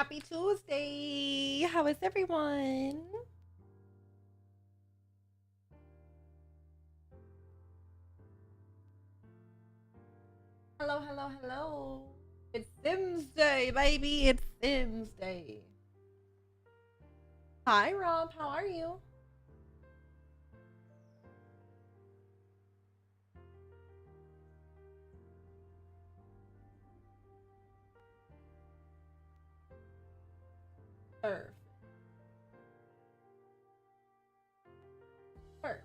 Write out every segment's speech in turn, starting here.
Happy Tuesday. How is everyone? Hello, hello, hello. It's Sims Day, baby. It's Sims Day. Hi, Rob. How are you? Perfect. Perfect.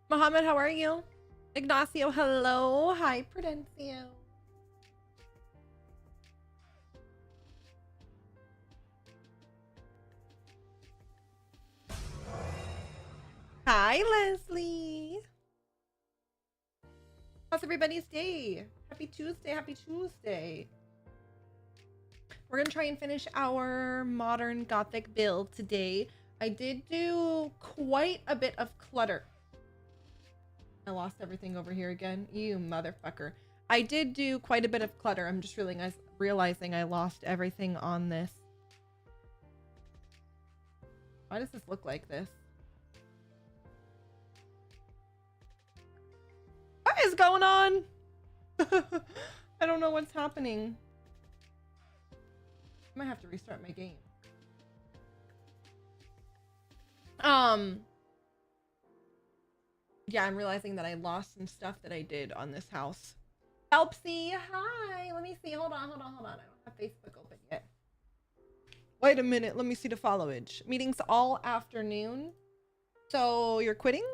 Mohammed, how are you? Ignacio, hello. Hi, Prudencio. Hi, Leslie. How's everybody's day? Happy Tuesday. Happy Tuesday. We're going to try and finish our modern Gothic build today. I did do quite a bit of clutter. I lost everything over here again. You motherfucker. I did do quite a bit of clutter. I'm just realizing I lost everything on this. Why does this look like this? What is going on? I don't know what's happening. I might have to restart my game. Yeah, I'm realizing that I lost some stuff that I did on this house. Helpsy, hi. Let me see. Hold on. I don't have Facebook open yet. Wait a minute. Let me see the followage. Meetings all afternoon. So you're quitting?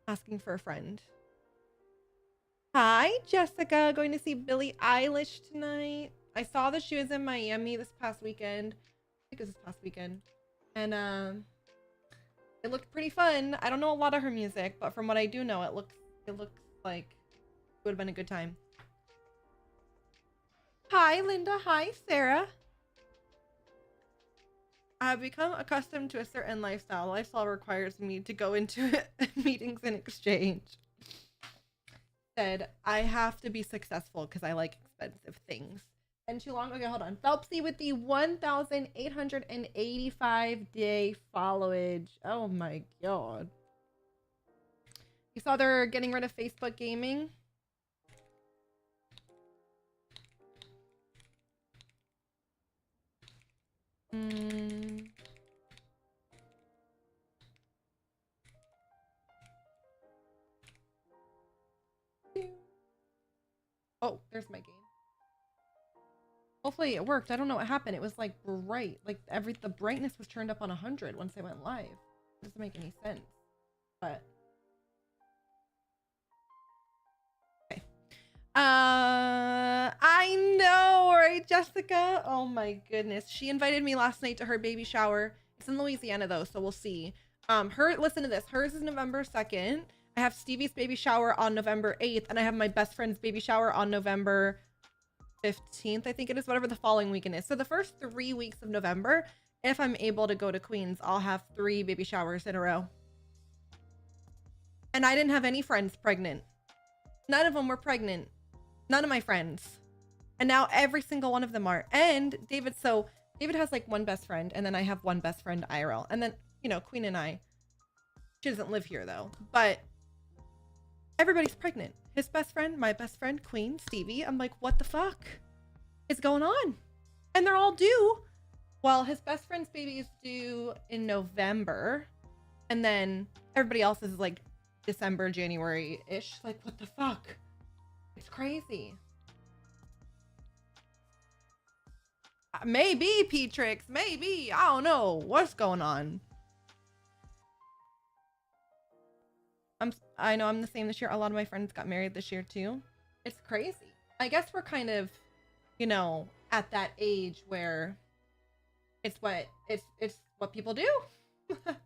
Asking for a friend. Hi, Jessica. Going to see Billie Eilish tonight. I saw that she was in Miami this past weekend. I think it was this past weekend. And it looked pretty fun. I don't know a lot of her music, but from what I do know, it looks like it would have been a good time. Hi, Linda. Hi, Sarah. I have become accustomed to a certain lifestyle. Lifestyle requires me to go into meetings in exchange. Said, I have to be successful because I like expensive things. And too long. Okay, hold on. Phelpsy with the 1,885 day followage. Oh my god. You saw they're getting rid of Facebook gaming? Oh, there's my game. Hopefully it worked. I don't know what happened. It was like bright. Like the brightness was turned up on 100 once I went live. It doesn't make any sense. But okay. I know, right, Jessica? Oh my goodness. She invited me last night to her baby shower. It's in Louisiana though, so we'll see. Listen to this. Hers is November 2nd. I have Stevie's baby shower on November 8th, and I have my best friend's baby shower on November 15th, I think it is, whatever the following weekend is. So the first 3 weeks of November, if I'm able to go to Queens, I'll have 3 baby showers in a row. And I didn't have any friends pregnant. None of them were pregnant. None of my friends. And now every single one of them are. And David has like one best friend, and then I have one best friend, IRL. And then, you know, Queen and I. She doesn't live here though. But everybody's pregnant. His best friend, my best friend, Queen, Stevie. I'm like, what the fuck is going on? And they're all due. Well, his best friend's baby is due in November. And then everybody else is like December, January-ish. Like, what the fuck? It's crazy. Maybe, Petrix. Maybe. I don't know. What's going on? I know I'm the same this year. A lot of my friends got married this year too. It's crazy. I guess we're kind of, you know, at that age where it's what people do. All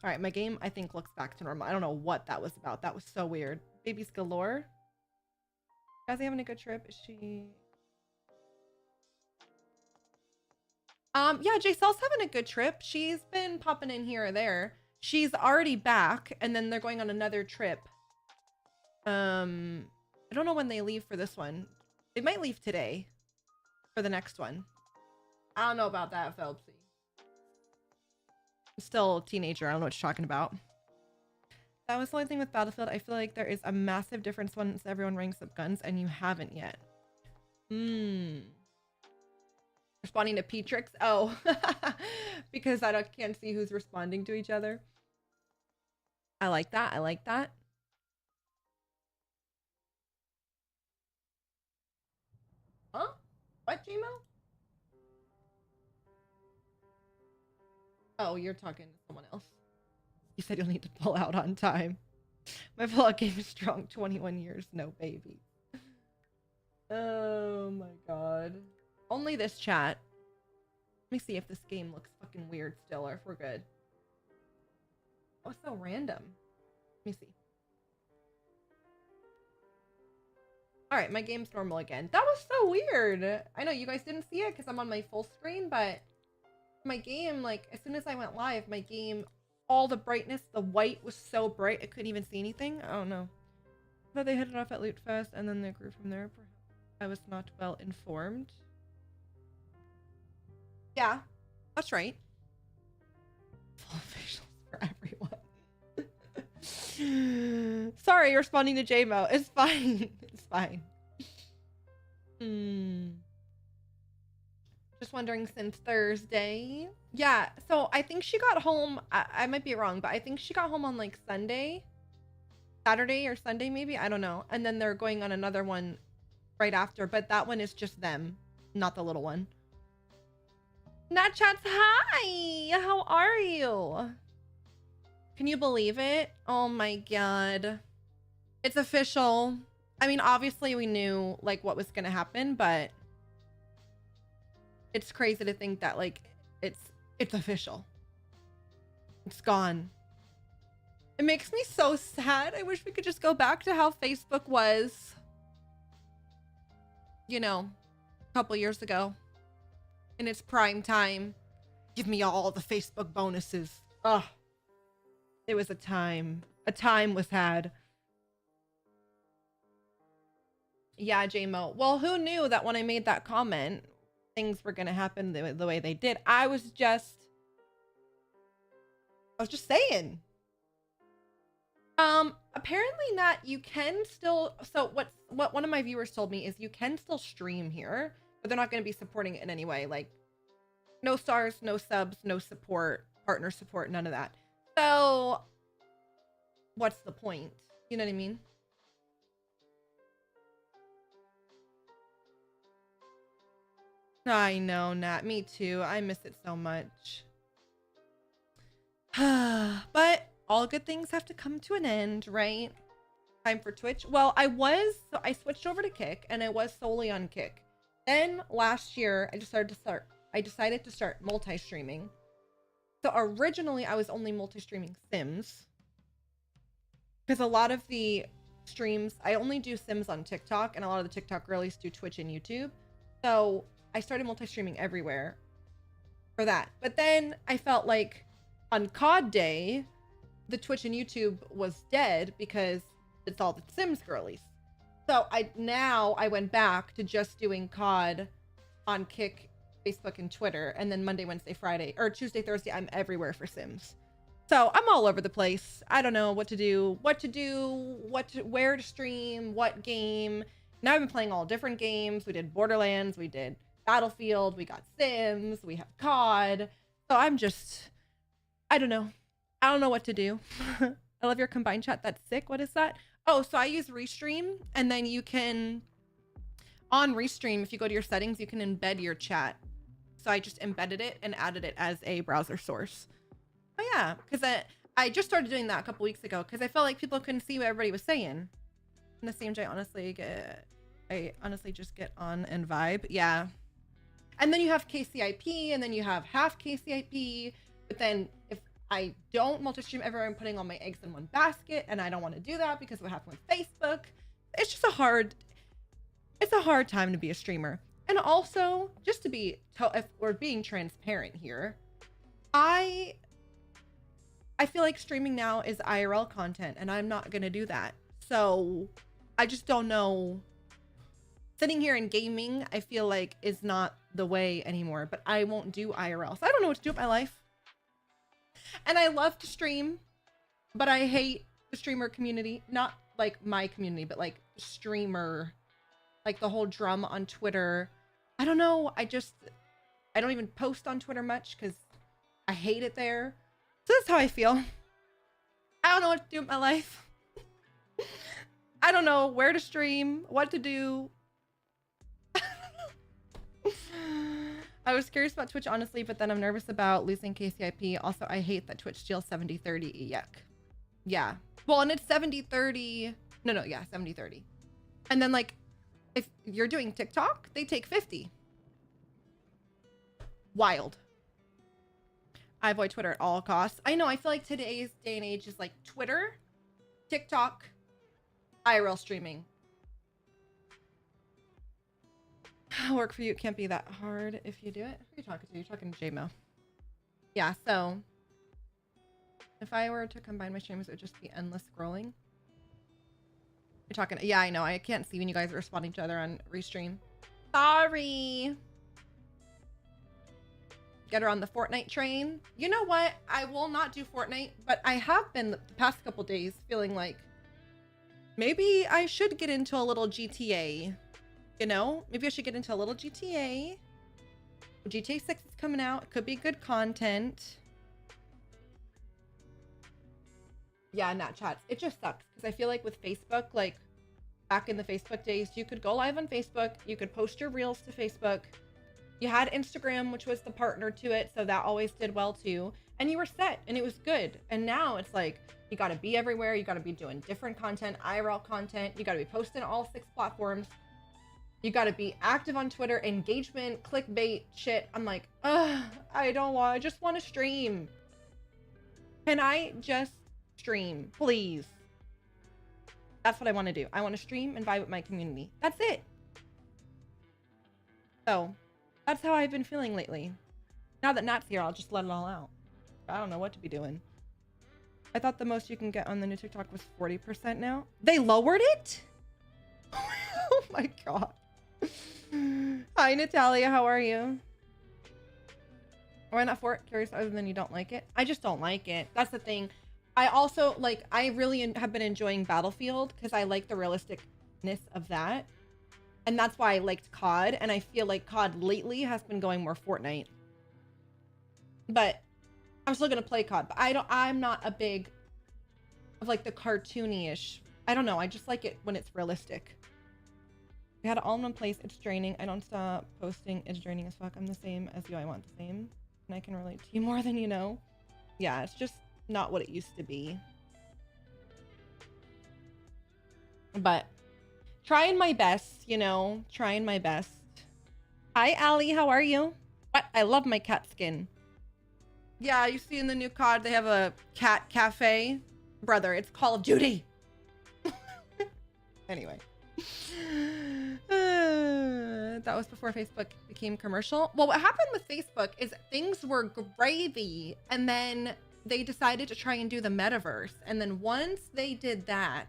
right, my game I think looks back to normal. I don't know what that was about. That was so weird. Babies galore. Guys, having a good trip? Is she? Yeah, J-Cell's having a good trip. She's been popping in here or there. She's already back, and then they're going on another trip. I don't know when they leave for this one. They might leave today for the next one. I don't know about that, Phelpsy. I'm still a teenager. I don't know what you're talking about. That was the only thing with Battlefield. I feel like there is a massive difference once everyone ranks up guns, and you haven't yet. Responding to P-Trix? Oh, because I can't see who's responding to each other. I like that. I like that. Huh? What, Gmo? Oh, you're talking to someone else. You said you'll need to pull out on time. My pull-out game is strong. 21 years. No, baby. Oh my god. Only this chat. Let me see if this game looks fucking weird still, or if we're good. Oh, it's so random. Let me see. Alright, my game's normal again. That was so weird. I know you guys didn't see it because I'm on my full screen, but my game, like, as soon as I went live, my game, all the brightness, the white was so bright I couldn't even see anything. I don't know. But they hit it off at Loot Fest and then they grew from there. Perhaps I was not well informed. Yeah, that's right. Full facials for everyone. Sorry, you're responding to JMO. It's fine. It's fine. Just wondering since Thursday. Yeah, so I think she got home. I might be wrong, but I think she got home on like Sunday. Saturday or Sunday maybe. I don't know. And then they're going on another one right after. But that one is just them, not the little one. Nat Chats, hi! How are you? Can you believe it? Oh my god. It's official. I mean, obviously we knew like what was gonna happen, but it's crazy to think that like it's official. It's gone. It makes me so sad. I wish we could just go back to how Facebook was, you know, a couple years ago. In its prime time. Give me all the Facebook bonuses. Ugh. It was a time. A time was had. Yeah, JMO. Well, who knew that when I made that comment, things were going to happen the way they did? I was just saying. Apparently not. You can still, so what one of my viewers told me is you can still stream here, but they're not going to be supporting it in any way. Like, no stars, no subs, no support, partner support, none of that. So, what's the point? You know what I mean? I know, Nat. Me too. I miss it so much. But all good things have to come to an end, right? Time for Twitch. Well, so I switched over to Kick, and I was solely on Kick. Then last year, I decided to start multi-streaming. So originally, I was only multi-streaming Sims. Because a lot of the streams, I only do Sims on TikTok, and a lot of the TikTok girlies do Twitch and YouTube. So I started multi-streaming everywhere for that. But then I felt like on COD Day, the Twitch and YouTube was dead because it's all the Sims girlies. So I went back to just doing COD on Kick, Facebook, and Twitter, and then Monday, Wednesday, Friday, or Tuesday, Thursday, I'm everywhere for Sims. So I'm all over the place. I don't know what to do, where to stream, what game. Now I've been playing all different games. We did Borderlands, we did Battlefield, we got Sims, we have COD. So I don't know. I don't know what to do. I love your combined chat. That's sick. What is that? Oh, so I use Restream, and then you can, on Restream, if you go to your settings, you can embed your chat. So I just embedded it and added it as a browser source. Oh yeah, because I just started doing that a couple weeks ago because I felt like people couldn't see what everybody was saying. In the same day, I honestly just get on and vibe. Yeah. And then you have KCIP, and then you have half KCIP. But then if I don't multi-stream everywhere, I'm putting all my eggs in one basket, and I don't want to do that because of what happened with Facebook. It's just a hard time to be a streamer. And also, just to be, if we're being transparent here, I feel like streaming now is IRL content, and I'm not gonna do that. So I just don't know. Sitting here and gaming, I feel like is not the way anymore, but I won't do IRL. So I don't know what to do with my life. And I love to stream, but I hate the streamer community. Not like my community, but like streamer, like the whole drum on Twitter. I don't know. I don't even post on Twitter much because I hate it there. So that's how I feel. I don't know what to do with my life. I don't know where to stream, what to do. I was curious about Twitch, honestly, but then I'm nervous about losing KCIP. Also, I hate that Twitch steals 70-30. Yuck. Yeah. Well, and it's 70-30. No, yeah, 70-30. And then, like, if you're doing TikTok, they take 50. Wild. I avoid Twitter at all costs. I know, I feel like today's day and age is like Twitter, TikTok, IRL streaming. Work for you, it can't be that hard if you do it. Who are you talking to? You're talking to JMO. Yeah, so if I were to combine my streams, it would just be endless scrolling. You're talking, yeah, I know. I can't see when you guys are responding to each other on Restream. Sorry. Get her on the Fortnite train. You know what? I will not do Fortnite, but I have been the past couple days feeling like maybe I should get into a little GTA. You know, maybe I should get into a little GTA. GTA 6 is coming out. It could be good content. Yeah, not chats. It just sucks because I feel like with Facebook, like back in the Facebook days, you could go live on Facebook. You could post your reels to Facebook. You had Instagram, which was the partner to it. So that always did well too. And you were set and it was good. And now it's like, you got to be everywhere. You got to be doing different content, IRL content. You got to be posting all 6 platforms. You got to be active on Twitter, engagement, clickbait, shit. I'm like, I just want to stream. Can I just stream, please? That's what I want to do. I want to stream and vibe with my community. That's it. So that's how I've been feeling lately. Now that Nat's here, I'll just let it all out. I don't know what to be doing. I thought the most you can get on the new TikTok was 40% now. They lowered it? Oh my God. Hi, Natalia. How are you? Why not for it? Curious other than you don't like it? I just don't like it. That's the thing. I also, like, I really have been enjoying Battlefield because I like the realisticness of that. And that's why I liked COD. And I feel like COD lately has been going more Fortnite. But I'm still going to play COD. But I'm not a big of like the cartoony-ish. I don't know. I just like it when it's realistic. We had it all in one place. It's draining. I don't stop posting. It's draining as fuck. I'm the same as you. I want the same. And I can relate to you more than you know. Yeah, it's just not what it used to be. But trying my best, you know, trying my best. Hi, Allie. How are you? What? I love my cat skin. Yeah, you see in the new COD, they have a cat cafe. Brother, it's Call of Duty. Anyway. That was before Facebook became commercial. Well, what happened with Facebook is things were gravy, and then they decided to try and do the metaverse. And then once they did that,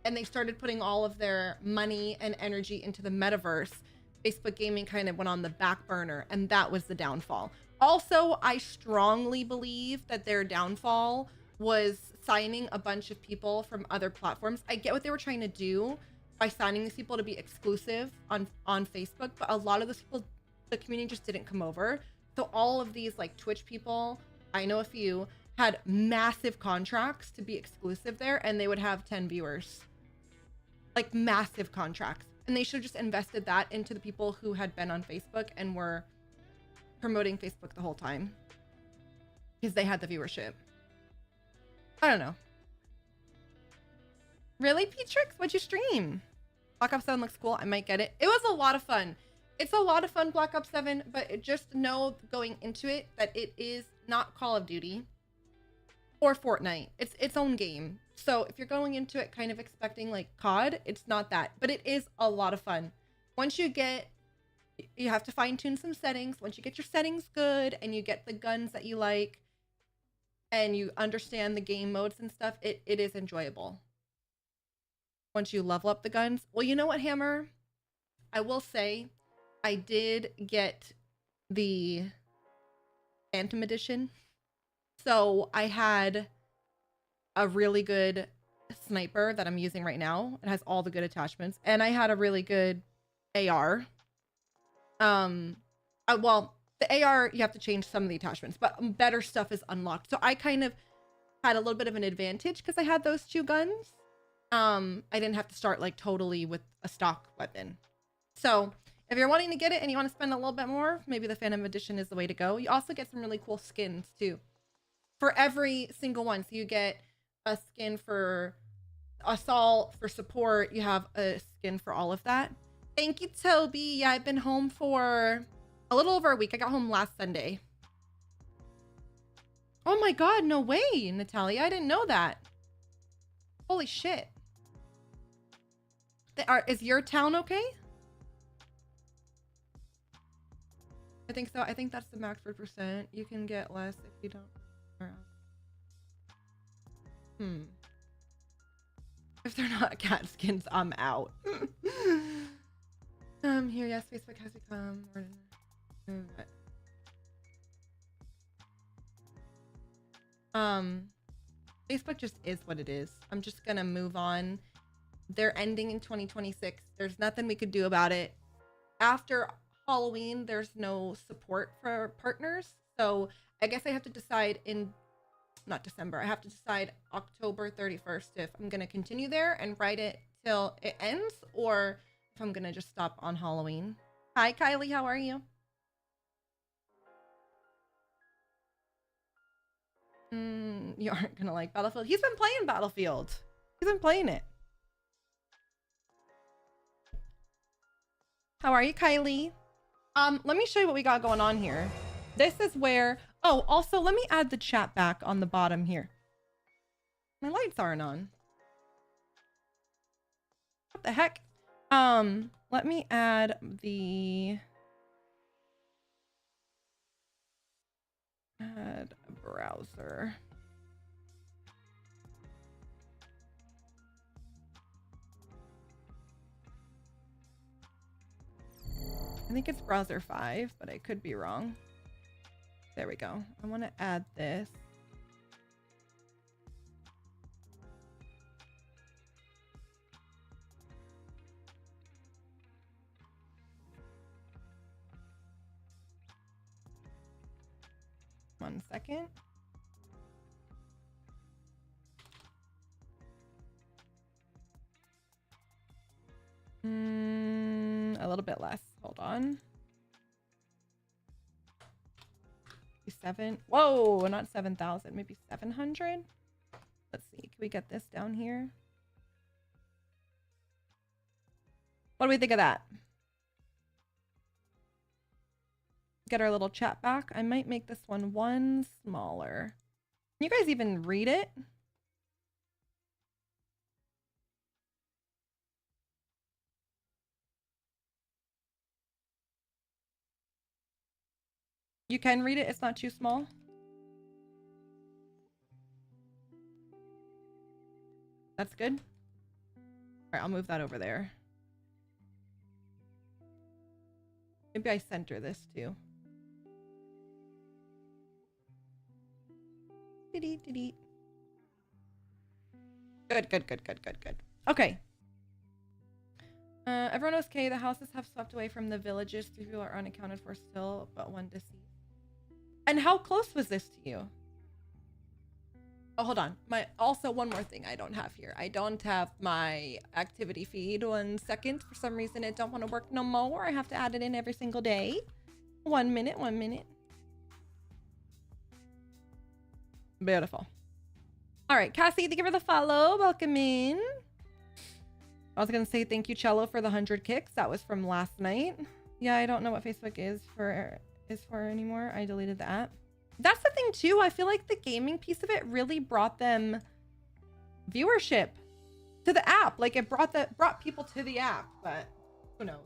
and they started putting all of their money and energy into the metaverse, Facebook gaming kind of went on the back burner, and that was the downfall. Also, I strongly believe that their downfall was signing a bunch of people from other platforms. I get what they were trying to do by signing these people to be exclusive on Facebook, but a lot of those people, the community just didn't come over. So all of these like Twitch people, I know a few, had massive contracts to be exclusive there, and they would have 10 viewers. Like massive contracts. And they should have just invested that into the people who had been on Facebook and were promoting Facebook the whole time. Because they had the viewership. I don't know. Really, Petrix? What'd you stream? Black Ops 7 looks cool. I might get it. It was a lot of fun. It's a lot of fun, Black Ops 7, but just know going into it that it is not Call of Duty or Fortnite. It's its own game. So if you're going into it kind of expecting like COD, it's not that, but it is a lot of fun. Once you get You have to fine tune some settings. Once you get your settings good and you get the guns that you like and you understand the game modes and stuff, it is enjoyable. Once you level up the guns. Well, you know what, Hammer? I will say I did get the Phantom Edition. So I had a really good sniper that I'm using right now. It has all the good attachments. And I had a really good AR. Well, the AR, you have to change some of the attachments, but better stuff is unlocked. So I kind of had a little bit of an advantage because I had those two guns. I didn't have to start like totally with a stock weapon. So if you're wanting to get it and you want to spend a little bit more, maybe the Phantom Edition is the way to go. You also get some really cool skins too for every single one. So you get a skin for assault, for support. You have a skin for all of that. Thank you, Toby. Yeah, I've been home for a little over a week. I got home last Sunday. Oh my God, no way, Natalia. I didn't know that. Holy shit. Is your town okay? I think so. I think that's the max per percent. You can get less if you don't. If they're not cat skins, I'm out. Here, yes, Facebook has become Facebook just is what it is. I'm just gonna move on. They're ending in 2026. There's nothing we could do about it. After Halloween, there's no support for partners. So I guess I have to decide not December. I have to decide October 31st if I'm going to continue there and ride it till it ends or if I'm going to just stop on Halloween. Hi, Kylie. How are you? You aren't going to like Battlefield. He's been playing Battlefield. He's been playing it. How are you, Kylie? Let me show you what we got going on here. This is where, oh, also let me add the chat back on the bottom here. My lights aren't on. What the heck? Let me add add a browser. I think it's browser 5, but I could be wrong. There we go. I want to add this. One second. A little bit less. Hold on. 7. Whoa, not 7,000. Maybe 700. Let's see. Can we get this down here? What do we think of that? Get our little chat back. I might make this one smaller. Can you guys even read it? You can read it. It's not too small. That's good. All right, I'll move that over there. Maybe I center this too. Good. Okay. Everyone was okay. The houses have swept away from the villages. 3 people are unaccounted for still, but 1 deceased. And how close was this to you? Oh, hold on. Also, one more thing I don't have here. I don't have my activity feed. 1 second. For some reason, it don't want to work no more. I have to add it in every single day. 1 minute. Beautiful. All right, Cassie, thank you for the follow. Welcome in. I was going to say thank you, Cello, for the 100 kicks. That was from last night. Yeah, I don't know what Facebook is for anymore. I deleted the app. That's the thing too. I feel like the gaming piece of it really brought them viewership to the app. Like it brought people to the app, but who knows?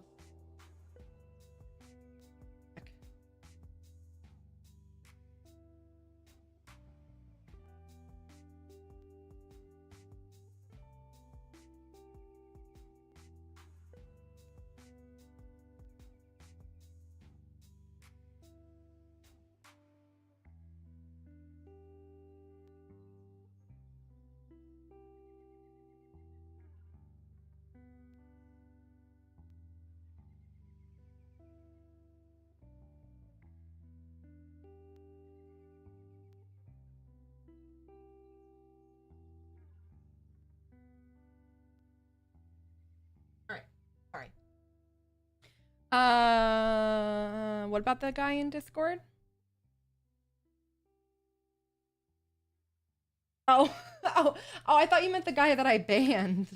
What about the guy in Discord? Oh, oh, oh, I thought you meant the guy that I banned.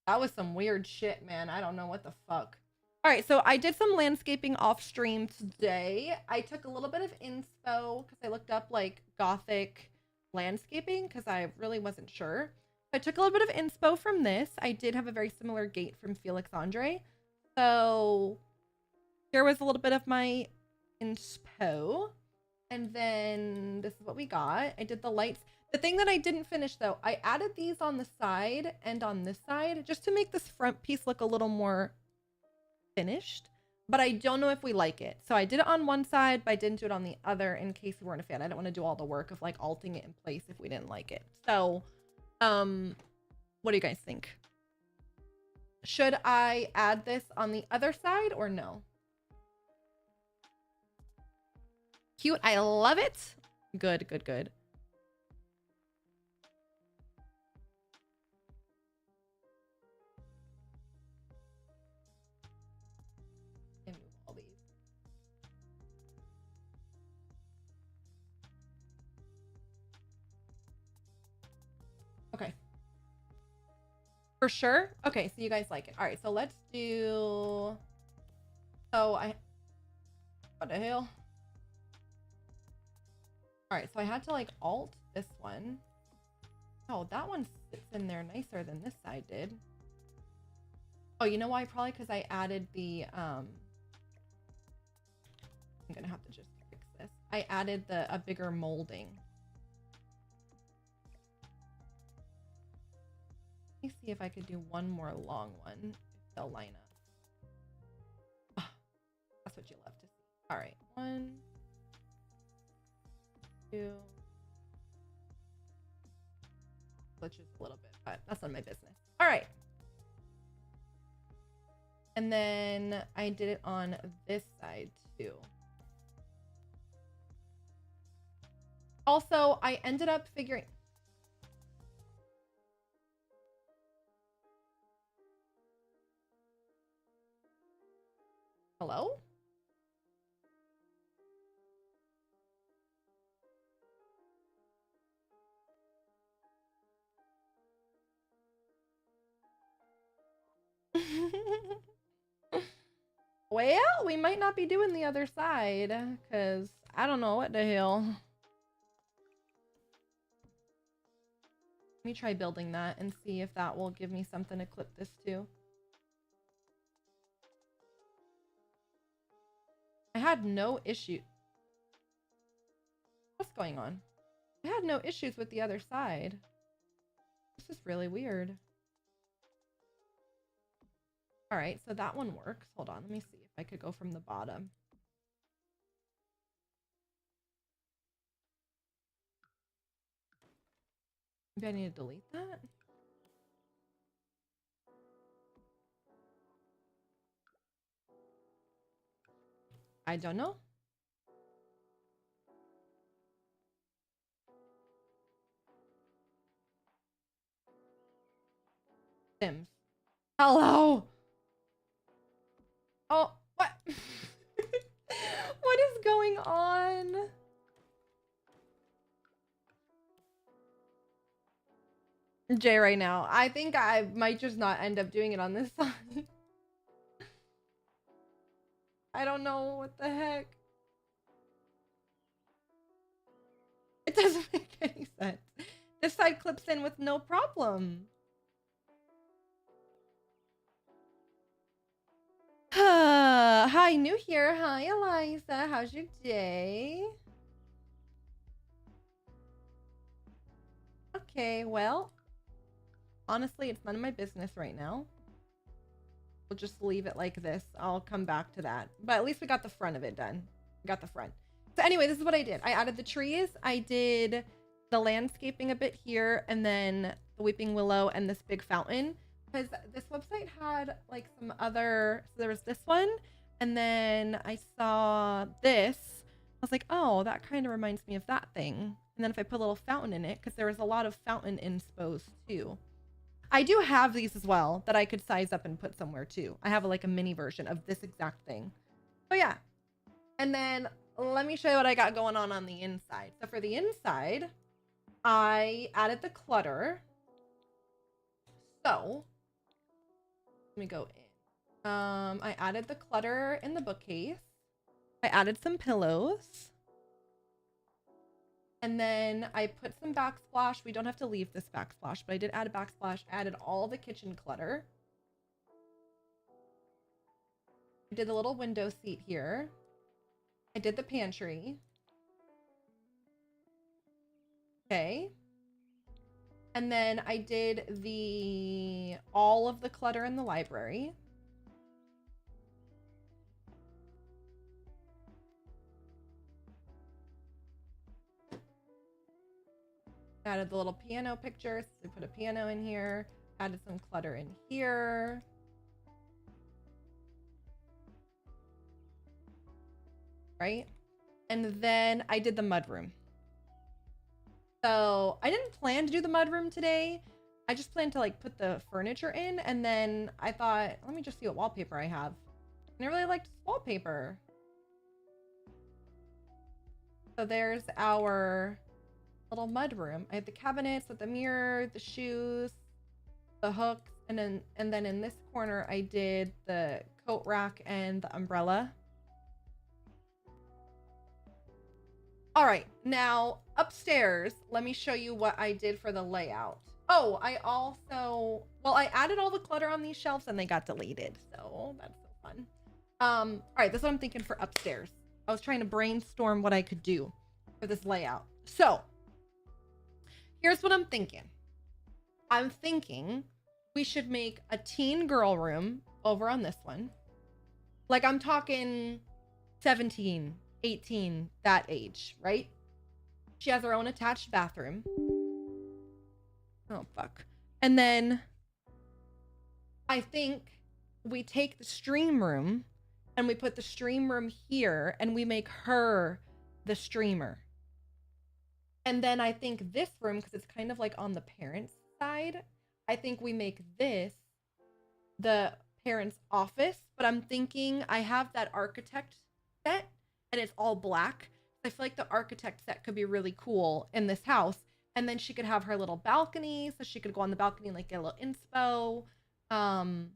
That was some weird shit, man. I don't know what the fuck. All right, so I did some landscaping off stream today. I took a little bit of inspo because I looked up like Gothic landscaping because I really wasn't sure. I took a little bit of inspo from this. I did have a very similar gate from Felix Andre. So here was a little bit of my inspo. And then this is what we got. I did the lights. The thing that I didn't finish though, I added these on the side and on this side just to make this front piece look a little more finished. But I don't know if we like it. So I did it on one side, but I didn't do it on the other in case we weren't a fan. I don't want to do all the work of like alting it in place if we didn't like it. So, what do you guys think? Should I add this on the other side or no? Cute. I love it. Good, good, good. All these. Okay. For sure? Okay, so you guys like it. All right, so let's do... what the hell? All right, so I had to like alt this one. Oh, that one sits in there nicer than this side did. Oh, you know why? Probably because I added the, I'm gonna have to just fix this. I added a bigger molding. Let me see if I could do one more long one. If they'll line up. Oh, that's what you love to see. All right, 1, 2. Glitches a little bit, but that's none of my business. All right. And then I did it on this side too. Also, I ended up figuring... Hello? Well, we might not be doing the other side because I don't know what the hell. Let me try building that and see if that will give me something to clip this to. I had no issue. What's going on? I had no issues with the other side. This is really weird. All right, so that one works. Hold on, let me see if I could go from the bottom. Maybe I need to delete that. I don't know. Sims. Hello. Oh, what? What is going on? Jay right now. I think I might just not end up doing it on this side. I don't know what the heck. It doesn't make any sense. This side clips in with no problem. Hi, new here. Hi, Eliza. How's your day? Okay, well, honestly, it's none of my business right now. We'll just leave it like this. I'll come back to that. But at least we got the front of it done. We got the front. So anyway, this is what I did. I added the trees. I did the landscaping a bit here, and then the weeping willow and this big fountain. Because this website had like some other, so there was this one, and then I saw this. I was like, oh, that kind of reminds me of that thing. And then if I put a little fountain in it, because there was a lot of fountain inspos too. I do have these as well that I could size up and put somewhere too. I have like a mini version of this exact thing. So yeah. And then let me show you what I got going on the inside. So for the inside, I added the clutter. So let me go in. I added the clutter in the bookcase. I added some pillows. And then I put some backsplash. We don't have to leave this backsplash, but I did add a backsplash. I added all the kitchen clutter. I did the little window seat here. I did the pantry. Okay. And then I did all of the clutter in the library. Added the little piano picture. So I put a piano in here. Added some clutter in here. Right? And then I did the mudroom. So I didn't plan to do the mudroom today. I just planned to like put the furniture in, and then I thought, let me just see what wallpaper I have. And I really liked this wallpaper. So there's our little mudroom. I had the cabinets with the mirror, the shoes, the hooks, and then in this corner I did the coat rack and the umbrella. All right, now upstairs, let me show you what I did for the layout. Oh, I added all the clutter on these shelves and they got deleted. So that's so fun. All right, this is what I'm thinking for upstairs. I was trying to brainstorm what I could do for this layout. So here's what I'm thinking. I'm thinking we should make a teen girl room over on this one. Like I'm talking 17, 18, that age, right? She has her own attached bathroom. Oh, fuck. And then I think we take the stream room and we put the stream room here and we make her the streamer. And then I think this room, because it's kind of like on the parents' side, I think we make this the parents' office. But I'm thinking I have that architect set and it's all black. I feel like the architect set could be really cool in this house. And then she could have her little balcony, so she could go on the balcony and like get a little inspo. I'm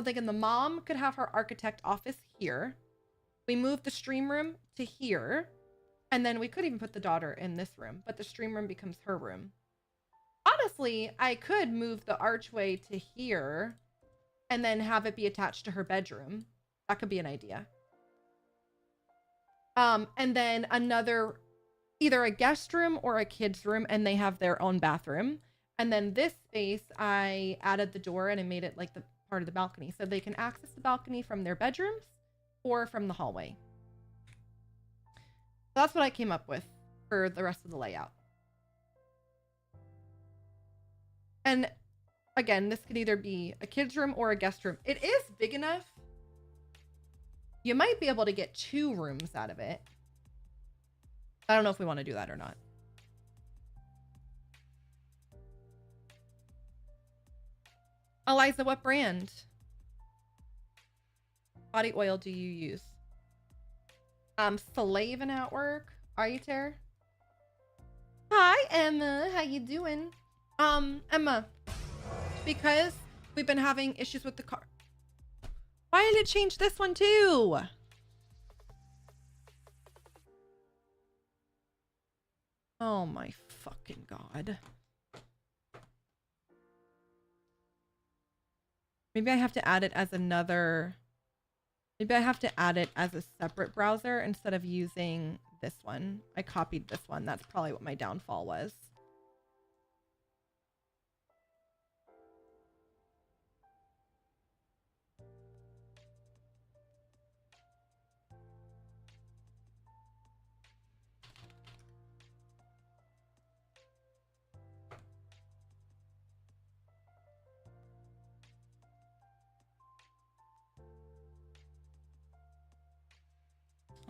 thinking the mom could have her architect office here. We move the stream room to here. And then we could even put the daughter in this room, but the stream room becomes her room. Honestly, I could move the archway to here and then have it be attached to her bedroom. That could be an idea. And then another, either a guest room or a kid's room, and they have their own bathroom. And then this space, I added the door and I made it like the part of the balcony, so they can access the balcony from their bedrooms or from the hallway. So that's what I came up with for the rest of the layout. And again, this could either be a kid's room or a guest room. It is big enough. You might be able to get 2 rooms out of it. I don't know if we want to do that or not. Eliza, what brand? Body oil do you use? Slavin at work. Are you, Tara? Hi, Emma. How you doing? Emma, because we've been having issues with the car. Why did it change this one too? Oh my fucking God. Maybe I have to add it as another... Maybe I have to add it as a separate browser instead of using this one. I copied this one. That's probably what my downfall was.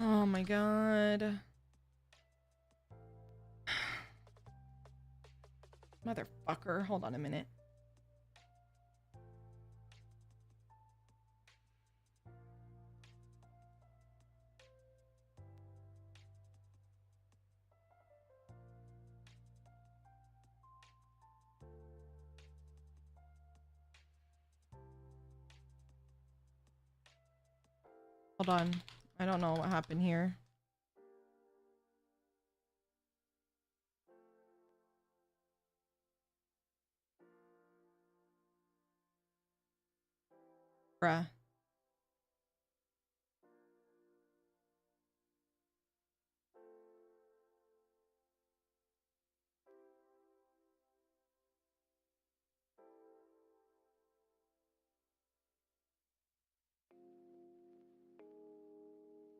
Oh my God. Motherfucker. Hold on a minute. Hold on. I don't know what happened here. Bruh.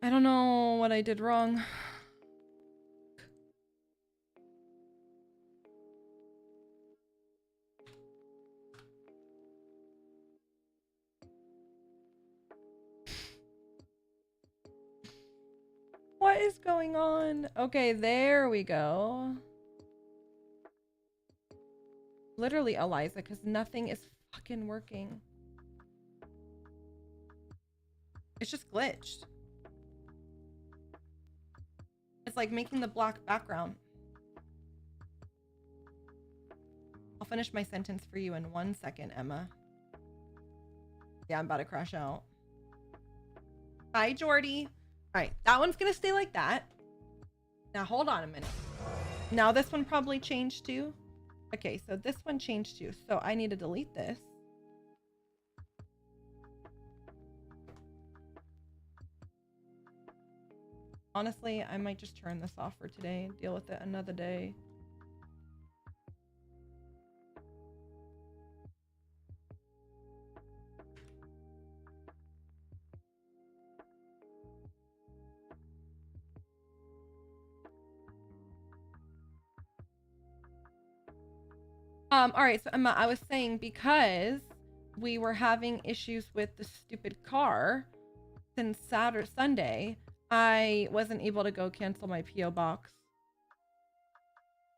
I don't know what I did wrong. What is going on? Okay, there we go. Literally, Eliza, because nothing is fucking working. It's just glitched. It's like making the black background. I'll finish my sentence for you in 1 second, Emma. Yeah, I'm about to crash out. Bye, Jordy. All right, that one's gonna stay like that. Now, hold on a minute. Now, this one probably changed too. Okay, so this one changed too. So I need to delete this. Honestly, I might just turn this off for today and deal with it another day. All right, so Emma, I was saying because we were having issues with the stupid car since Saturday, Sunday, I wasn't able to go cancel my PO box.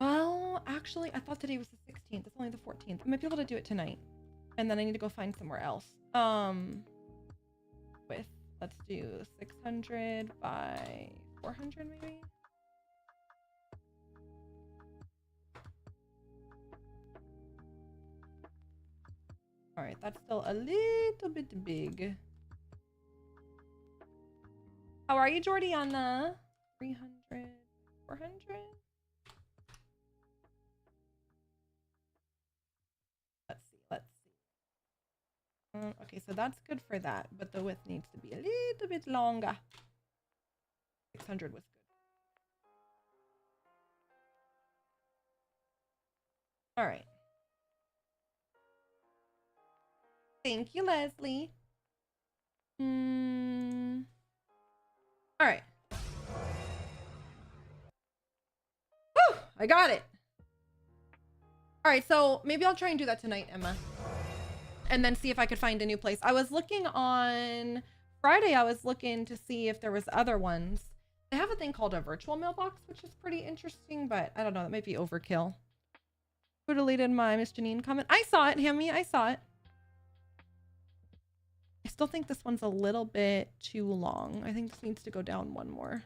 Well, actually, I thought today was the 16th. It's only the 14th. I might be able to do it tonight, and then I need to go find somewhere else. With let's do 600 by 400 maybe. All right, that's still a little bit big. How are you, Jordiana? 300, 400? Let's see. Okay, so that's good for that, but the width needs to be a little bit longer. 600 was good. All right. Thank you, Leslie. All right. Woo! I got it. All right, so maybe I'll try and do that tonight, Emma. And then see if I could find a new place. I was looking on Friday, I was looking to see if there was other ones. They have a thing called a virtual mailbox, which is pretty interesting, but I don't know, that might be overkill. Who deleted my Miss Janine comment? I saw it, Hammy, I saw it. I still think this one's a little bit too long. I think this needs to go down one more.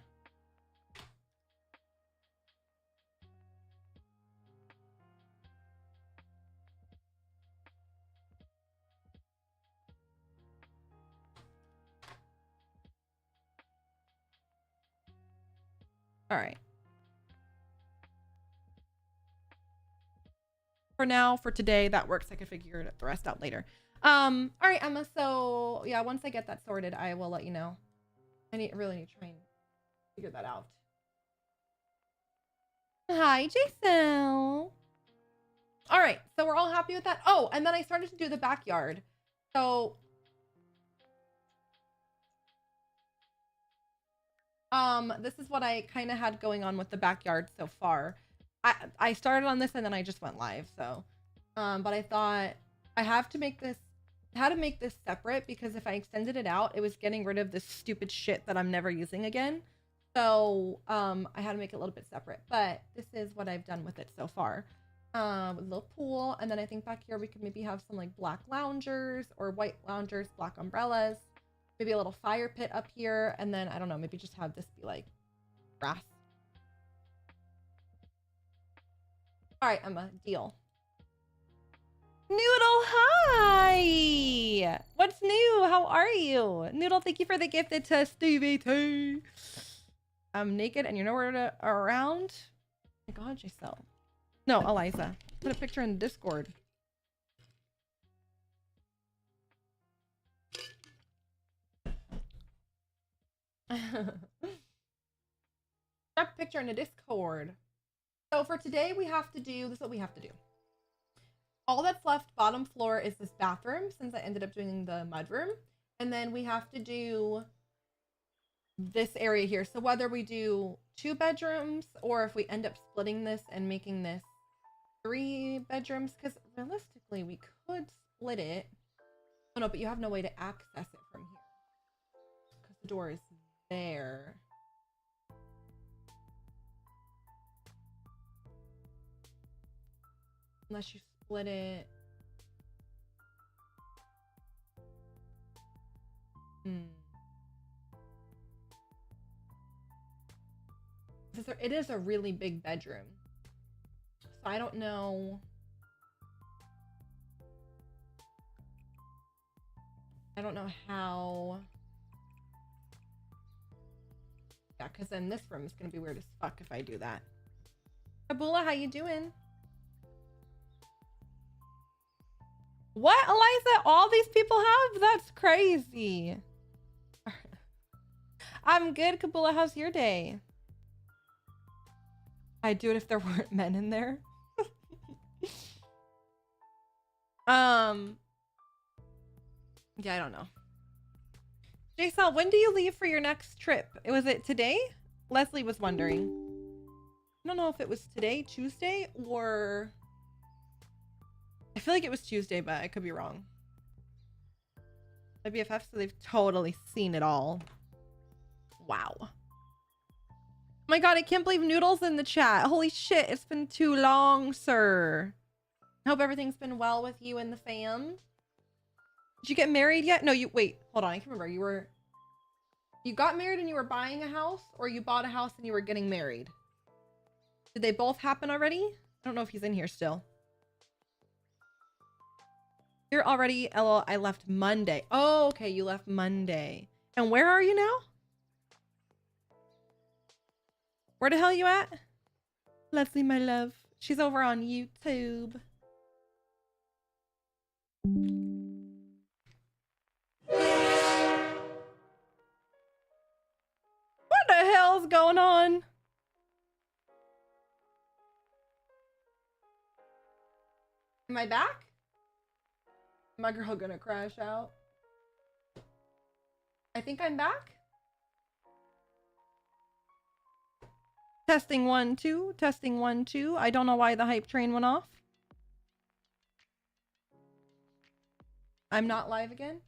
All right. For now, for today, that works. I could figure the rest out later. All right, Emma. So yeah, once I get that sorted, I will let you know. I really need to try and figure that out. Hi, Jason. All right, so we're all happy with that. Oh, and then I started to do the backyard. So this is what I kind of had going on with the backyard so far. I started on this and then I just went live. So but I thought I have to make this separate because if I extended it out, it was getting rid of this stupid shit that I'm never using again. So I had to make it a little bit separate, but this is what I've done with it so far. With a little pool, and then I think back here we could maybe have some like black loungers or white loungers, black umbrellas, maybe a little fire pit up here, and then I don't know, maybe just have this be like grass. All right, Emma, deal. Noodle, hi! What's new? How are you? Noodle, thank you for the gifted to Stevie T. I'm naked and you're nowhere to around. Oh my God, Giselle. No, Eliza. Put a picture in Discord. Drop a picture in a Discord. So for today, we have to do, this is what we have to do. All that's left bottom floor is this bathroom, since I ended up doing the mudroom. And then we have to do this area here. So whether we do 2 bedrooms or if we end up splitting this and making this 3 bedrooms, because realistically we could split it. Oh no, but you have no way to access it from here because the door is there. Unless you split it. It is a really big bedroom. So I don't know. I don't know how. Yeah, because then this room is going to be weird as fuck if I do that. Kabula, how you doing? What, Eliza? All these people have? That's crazy. I'm good, Kabula. How's your day? I'd do it if there weren't men in there. Yeah, I don't know. Jaisal, when do you leave for your next trip? Was it today? Leslie was wondering. I don't know if it was today, Tuesday, or... I feel like it was Tuesday, but I could be wrong. The BFF, so they've totally seen it all. Wow. Oh my God, I can't believe Noodle's in the chat. Holy shit, it's been too long, sir. I hope everything's been well with you and the fam. Did you get married yet? No, wait, hold on. I can remember. You got married and you were buying a house, or you bought a house and you were getting married? Did they both happen already? I don't know if he's in here still. You're already, LOL, I left Monday. Oh, okay, you left Monday. And where are you now? Where the hell you at? Leslie, my love. She's over on YouTube. What the hell's going on? Am I back? Is my girl gonna crash out? I think I'm back. Testing 1 2. Testing 1 2. I don't know why the hype train went off. I'm not live again.